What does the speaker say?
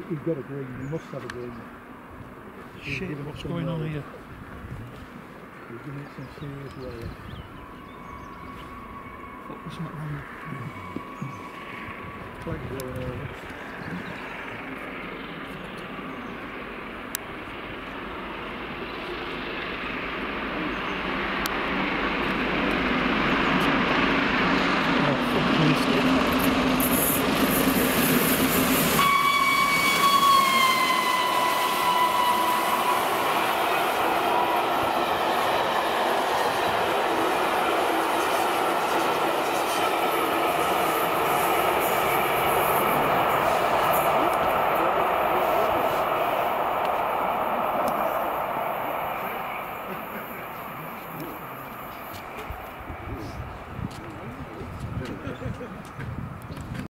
He's got a green, he must have a green. Shit, what's going on here? He's giving it some serious wear. Fuck, there's something wrong. Flag going over.